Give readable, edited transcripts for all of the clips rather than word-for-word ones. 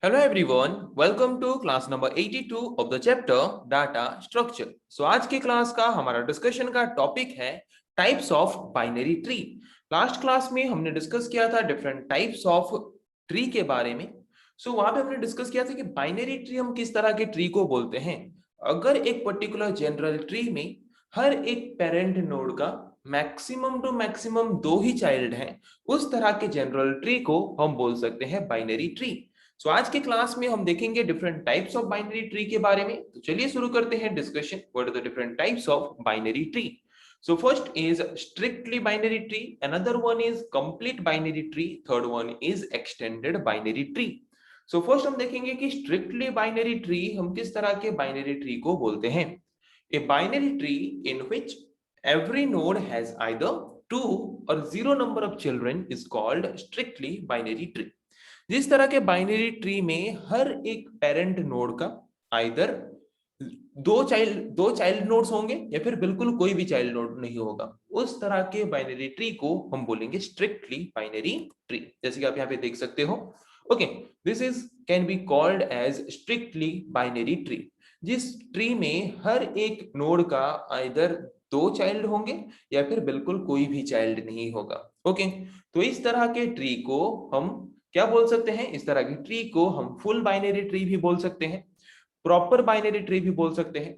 Hello everyone, welcome to class number 82 of the chapter Data Structure. So आज के class का हमारा discussion का टॉपिक है types of binary tree. Last class में हमने डिस्कस किया था डिफरेंट टाइप्स ऑफ ट्री के बारे में। वहां पे हमने डिस्कस किया था कि बाइनरी ट्री हम किस तरह के ट्री को बोलते हैं। अगर एक पर्टिकुलर जनरल ट्री में हर एक पेरेंट नोड का मैक्सिमम टू मैक्सिमम 2 ही चाइल्ड हैं, उस तरह के जनरल ट्री को हम बोल सकते हैं बाइनरी ट्री। आज के क्लास में हम देखेंगे different types of binary tree के बारे में। तो चलिए शुरू करते हैं discussion. What are the different types of binary tree? So first is strictly binary tree, another one is complete binary tree, third one is extended binary tree. So first हम देखेंगे कि strictly binary tree हम किस तरह के binary tree को बोलते हैं। A binary tree in which every node has either 2 or 0 number of children is called strictly binary tree. जिस तरह के बाइनरी ट्री में हर एक पेरेंट नोड का आइदर दो चाइल्ड नोड्स होंगे या फिर बिल्कुल कोई भी चाइल्ड नोड नहीं होगा, उस तरह के बाइनरी ट्री को हम बोलेंगे स्ट्रिक्टली बाइनरी ट्री। जैसे कि आप यहाँ पे देख सकते हो। Okay, this is can be called as strictly binary tree, जिस ट्री में हर एक नोड का आइदर 2 चाइल्ड होंगे या फिर बिल्कुल कोई भी चाइल्ड नहीं होगा। ओके, तो इस तरह के ट्री को हम क्या बोल सकते हैं? इस तरह की ट्री को हम फुल बाइनरी ट्री भी बोल सकते हैं, प्रॉपर बाइनरी ट्री भी बोल सकते हैं,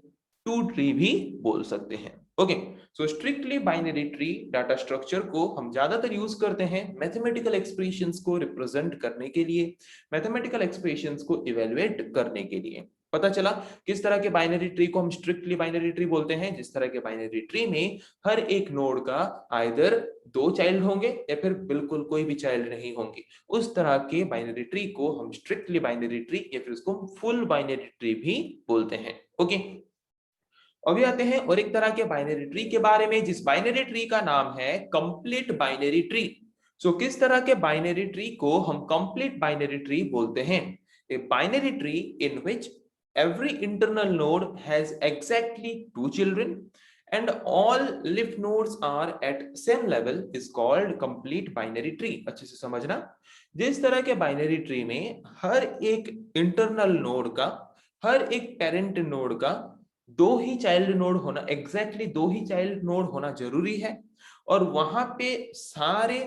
टू ट्री भी बोल सकते हैं। Okay, so strictly binary tree data structure को हम ज्यादातर यूज करते हैं मैथमेटिकल एक्सप्रेशंस को रिप्रेजेंट करने के लिए, मैथमेटिकल एक्सप्रेशंस को इवेलुएट करने के लिए। पता चला किस तरह के बाइनरी ट्री को हम स्ट्रिक्टली बाइनरी ट्री बोलते हैं? जिस तरह के बाइनरी ट्री में हर एक नोड का आइदर 2 चाइल्ड होंगे या फिर बिल्कुल कोई भी चाइल्ड नहीं होंगे, उस तरह के बाइनरी ट्री को हम स्ट्रिक्टली बाइनरी ट्री या फिर उसको फुल बाइनरी ट्री भी बोलते हैं। ओके, अभी आते हैं और एक तरह के बाइनरी ट्री के बारे में, जिस बाइनरी ट्री का नाम है कंप्लीट बाइनरी ट्री। किस तरह के बाइनरी ट्री को हम कंप्लीट बाइनरी ट्री बोलते हैं? A binary tree in which every internal node has exactly 2 children and all leaf nodes are at same level is called complete binary tree। अच्छे से समझना, जिस तरह के बाइनरी ट्री में हर एक इंटरनल नोड का, हर एक पेरेंट नोड का 2 ही चाइल्ड नोड होना, एग्जैक्टली 2 ही चाइल्ड नोड होना जरूरी है, और वहां पे सारे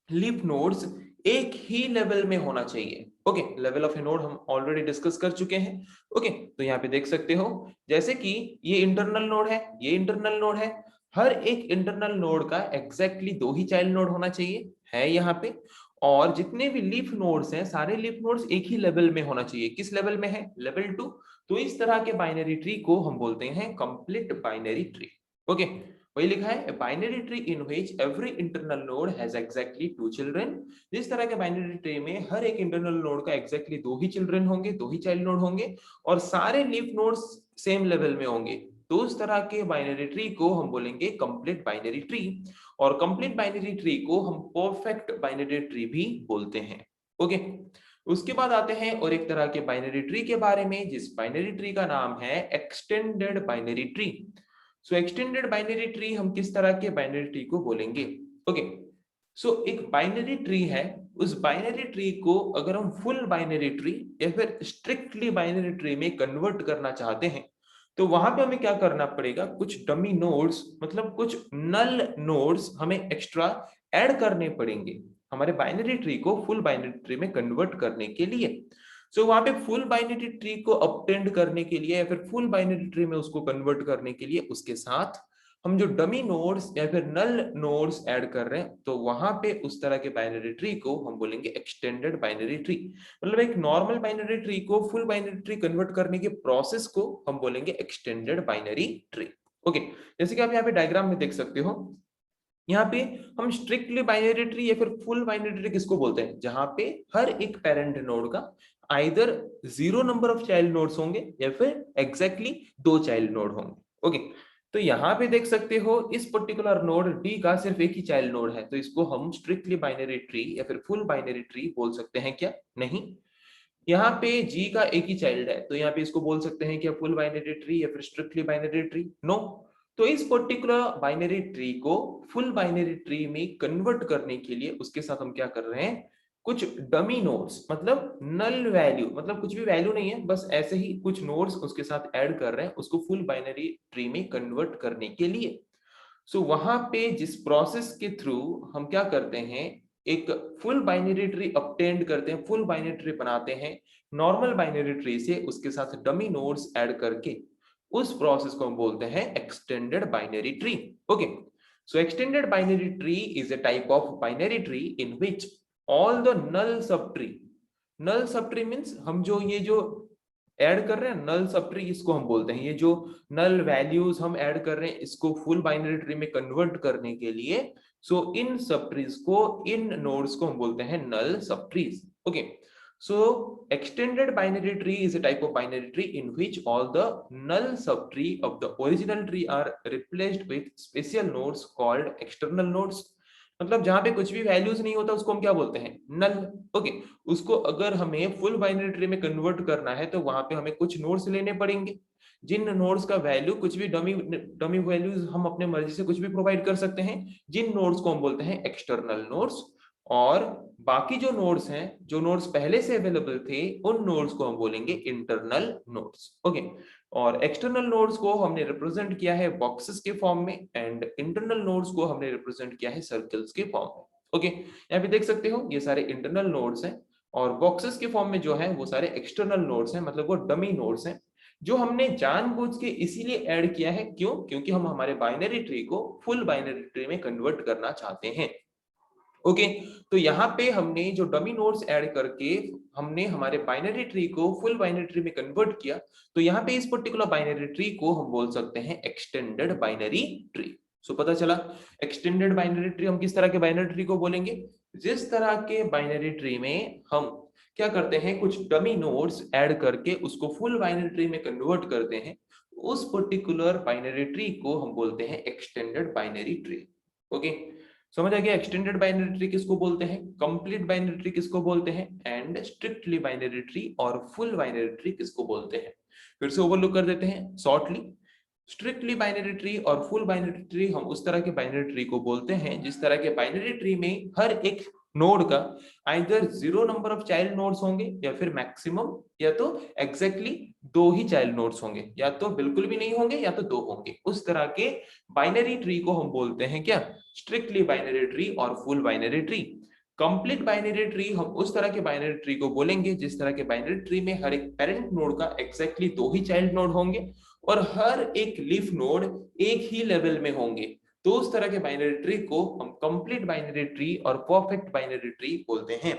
लीफ नोड्स एक ही लेवल में होना चाहिए। Okay, level of A node हम ऑलरेडी डिस्कस कर चुके हैं। ओके, तो यहाँ पे देख सकते हो जैसे कि ये इंटरनल नोड है, ये इंटरनल नोड है, हर एक इंटरनल नोड का एग्जैक्टली 2 ही चाइल्ड नोड होना चाहिए है यहाँ पे, और जितने भी लीफ नोड्स हैं सारे लीफ नोड्स एक ही लेवल में होना चाहिए। किस लेवल में है? लेवल 2। तो इस तरह के बाइनरी ट्री को हम बोलते हैं कंप्लीट बाइनरी ट्री। ओके, वही लिखा है binary tree in which every internal node has exactly 2 children. जिस तरह के बाइनरी ट्री में हर एक इंटरनल नोड का एग्जैक्टली 2 ही चिल्ड्रन होंगे, 2 ही चाइल्ड नोड होंगे, और सारे लीफ नोड्स सेम लेवल में होंगे, तो उस तरह के बाइनरी ट्री को हम बोलेंगे कंप्लीट बाइनरी ट्री। और कंप्लीट बाइनरी ट्री को हम परफेक्ट बाइनरी ट्री भी बोलते हैं। ओके, उसके बाद आते हैं और एक तरह के बाइनरी ट्री के बारे में, जिस बाइनरी ट्री का नाम है extended binary tree. Extended binary tree हम किस तरह के बाइनरी ट्री को बोलेंगे? ओके, एक बाइनरी ट्री है, उस बाइनरी ट्री को अगर हम फुल बाइनरी ट्री या फिर स्ट्रिक्टली बाइनरी ट्री में कन्वर्ट करना चाहते हैं, तो वहां पे हमें क्या करना पड़ेगा? कुछ डमी नोड्स, मतलब कुछ नल नोड्स हमें एक्स्ट्रा ऐड करने पड़ेंगे हमारे बाइनरी ट्री को फुल बाइनरी ट्री में कन्वर्ट करने के लिए। वहां पे फुल बाइनरी ट्री को अपटेंड करने के लिए या फिर फुल बाइनरी ट्री में उसको कन्वर्ट करने के लिए उसके साथ हम जो डमी नोड्स या फिर नल नोड्स ऐड कर रहे हैं, तो वहां पे उस तरह के बाइनरी ट्री को हम बोलेंगे एक्सटेंडेड बाइनरी ट्री। मतलब एक नॉर्मल बाइनरी ट्री को फुल बाइनरी ट्री कन्वर्ट करने के प्रोसेस को हम बोलेंगे एक्सटेंडेड बाइनरी ट्री। ओके, जैसे कि आप यहाँ पे डायग्राम में देख सकते हो, यहाँ पे हम स्ट्रिक्टली बाइनरी ट्री या फिर फुल बाइनरी ट्री किसको बोलते हैं? जहां पे हर एक पेरेंट नोड का either 0 number of child nodes होंगे या फिर एग्जैक्टली 2 चाइल्ड नोड होंगे। ओके, तो यहाँ पे देख सकते हो इस पर्टिकुलर नोड डी का सिर्फ एक ही चाइल्ड नोड है, तो इसको हम स्ट्रिक्टली बाइनरी ट्री या फिर फुल बाइनरी ट्री बोल सकते हैं क्या? नहीं। यहाँ पे जी का एक ही चाइल्ड है, तो यहाँ पे इसको बोल सकते हैं क्या फुल बाइनरी ट्री या फिर स्ट्रिक्टली बाइनरी ट्री? नो। तो इस पर्टिकुलर बाइनरी ट्री को फुल बाइनरी ट्री में कन्वर्ट करने के लिए उसके साथ हम क्या कर रहे हैं? कुछ डमी नोड्स मतलब नल वैल्यू, मतलब कुछ भी वैल्यू नहीं है, बस ऐसे ही कुछ नोड्स उसके साथ ऐड कर रहे हैं उसको फुल बाइनरी ट्री में कन्वर्ट करने के लिए। सो वहां पे जिस प्रोसेस के थ्रू हम क्या करते हैं, एक फुल बाइनरी ट्री अपटेंड करते हैं, फुल बाइनरी ट्री बनाते हैं नॉर्मल बाइनरी ट्री से उसके साथ डमी नोड्स ऐड करके, उस प्रोसेस को हम बोलते हैं extended binary tree. Okay, so extended binary tree is a type of binary tree in which all the null subtree, null sub tree means हम जो ये जो ऐड कर रहे हैं नल सब ट्री, इसको हम बोलते हैं, ये जो नल वैल्यूज हम ऐड कर रहे हैं इसको फुल बाइनरी ट्री में कन्वर्ट करने के लिए, सो इन सब ट्रीज को, इन नोड्स को हम बोलते हैं नल सब trees. Okay, so extended binary tree is a type of binary tree in which all the null subtree of the original tree are replaced with special nodes called external nodes। मतलब जहां पे कुछ भी वैल्यूज नहीं होता उसको हम क्या बोलते हैं, नल। ओके, उसको अगर हमें फुल बाइनरी ट्री में कन्वर्ट करना है तो वहां पे हमें कुछ नोड्स लेने पड़ेंगे, जिन नोड्स का वैल्यू कुछ भी डमी डमी वैल्यूज हम अपने मर्जी से कुछ भी प्रोवाइड कर सकते हैं, जिन नोड्स को हम बोलते हैं एक्सटर्नल नोड्स। और बाकी जो नोड्स हैं, जो नोड्स पहले से अवेलेबल थे, उन नोड्स को हम बोलेंगे इंटरनल नोड्स। ओके, और एक्सटर्नल नोड्स को हमने रिप्रेजेंट किया है बॉक्सेस के फॉर्म में एंड इंटरनल नोड्स को हमने रिप्रेजेंट किया है सर्कल्स के फॉर्म में। ओके, यहाँ पे देख सकते हो ये सारे इंटरनल नोड्स हैं और बॉक्सेस के फॉर्म में जो है वो सारे एक्सटर्नल नोड्स हैं, मतलब वो डमी नोड्स हैं जो हमने जानबूझ के इसीलिए ऐड किया है। क्यों? क्योंकि हम हमारे बाइनरी ट्री को फुल बाइनरी ट्री में कन्वर्ट करना चाहते हैं। ओके, तो यहाँ पे हमने जो डमी नोड्स ऐड करके हमने हमारे बाइनरी ट्री को फुल बाइनरी ट्री में कन्वर्ट किया, तो यहाँ पे इस पर्टिकुलर बाइनरी ट्री को हम बोल सकते हैं एक्सटेंडेड बाइनरी ट्री। सो पता चला एक्सटेंडेड बाइनरी ट्री हम किस तरह के बाइनरी ट्री को बोलेंगे, जिस तरह के बाइनरी ट्री में हम क्या करते हैं, कुछ डमी नोड्स ऐड करके उसको फुल बाइनरी ट्री में कन्वर्ट करते हैं, उस पर्टिकुलर बाइनरी ट्री को हम बोलते हैं एक्सटेंडेड बाइनरी ट्री। ओके, समझ आ गया एक्सटेंडेड बाइनरी ट्री किसको बोलते हैं, कंप्लीट बाइनरी ट्री किसको बोलते हैं, एंड स्ट्रिक्टली बाइनरी ट्री और फुल बाइनरी ट्री किसको बोलते हैं। फिर से ओवरलुक कर देते हैं शॉर्टली। स्ट्रिक्टली बाइनरी ट्री और फुल बाइनरी ट्री हम उस तरह के बाइनरी ट्री को बोलते हैं जिस तरह के बाइनरी ट्री में हर एक नोड का either 0 number of child nodes होंगे या फिर मैक्सिमम या तो एग्जैक्टली 2 ही चाइल्ड नोड्स होंगे, या तो बिल्कुल भी नहीं होंगे या तो 2 होंगे। उस तरह के बाइनरी ट्री को हम बोलते हैं क्या, स्ट्रिक्टली बाइनरी ट्री और full binary tree. Complete binary tree हम उस तरह के बाइनरी ट्री को बोलेंगे जिस तरह के बाइनरी ट्री में हर एक पेरेंट नोड का एग्जैक्टली 2 ही चाइल्ड नोड होंगे और हर एक लीफ नोड एक ही लेवल में होंगे। तो उस तरह के बाइनरी ट्री को हम कंप्लीट बाइनरी ट्री और परफेक्ट बाइनरी ट्री बोलते हैं।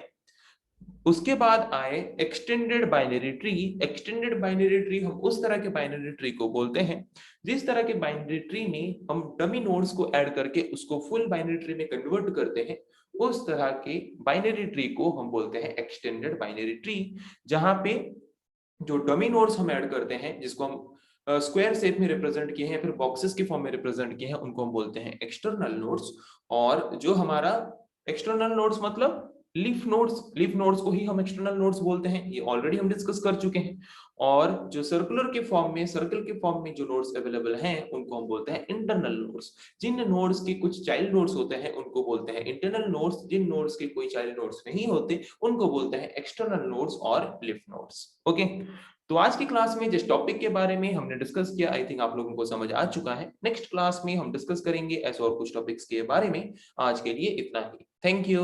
उसके बाद आए extended binary tree. Extended binary tree हम उस तरह के बाइनरी ट्री को बोलते हैं जिस तरह के बाइनरी ट्री में हम डमी नोड्स को ऐड करके उसको फुल बाइनरी ट्री में कन्वर्ट करते हैं, उस तरह के बाइनरी ट्री को हम बोलते हैं एक्सटेंडेड बाइनरी ट्री। जहां पे जो डमी नोड्स हम ऐड करते हैं जिसको हम स्क्वायर शेप में रिप्रेजेंट किए हैं फिर बॉक्सेस के फॉर्म में रिप्रेजेंट किए हैं, उनको हम बोलते हैं एक्सटर्नल नोड्स। और जो हमारा एक्सटर्नल नोड्स मतलब लीफ नोड्स, लीफ नोड्स को ही हम एक्सटर्नल नोड्स बोलते हैं, ये ऑलरेडी हम डिस्कस कर चुके हैं। और जो सर्कुलर के फॉर्म में, सर्कल के फॉर्म में जो नोड्स अवेलेबल हैं उनको हम बोलते हैं इंटरनल नोड्स। जिन नोड्स के कुछ चाइल्ड नोड्स होते हैं उनको बोलते हैं इंटरनल नोड्स, जिन नोड्स के कोई चाइल्ड नोड्स नहीं होते उनको बोलते हैं एक्सटर्नल नोड्स और लीफ नोड्स। ओके, तो आज की क्लास में जिस टॉपिक के बारे में हमने डिस्कस किया आई थिंक आप लोगों को समझ आ चुका है। नेक्स्ट क्लास में हम डिस्कस करेंगे ऐसे और कुछ टॉपिक्स के बारे में। आज के लिए इतना ही, थैंक यू।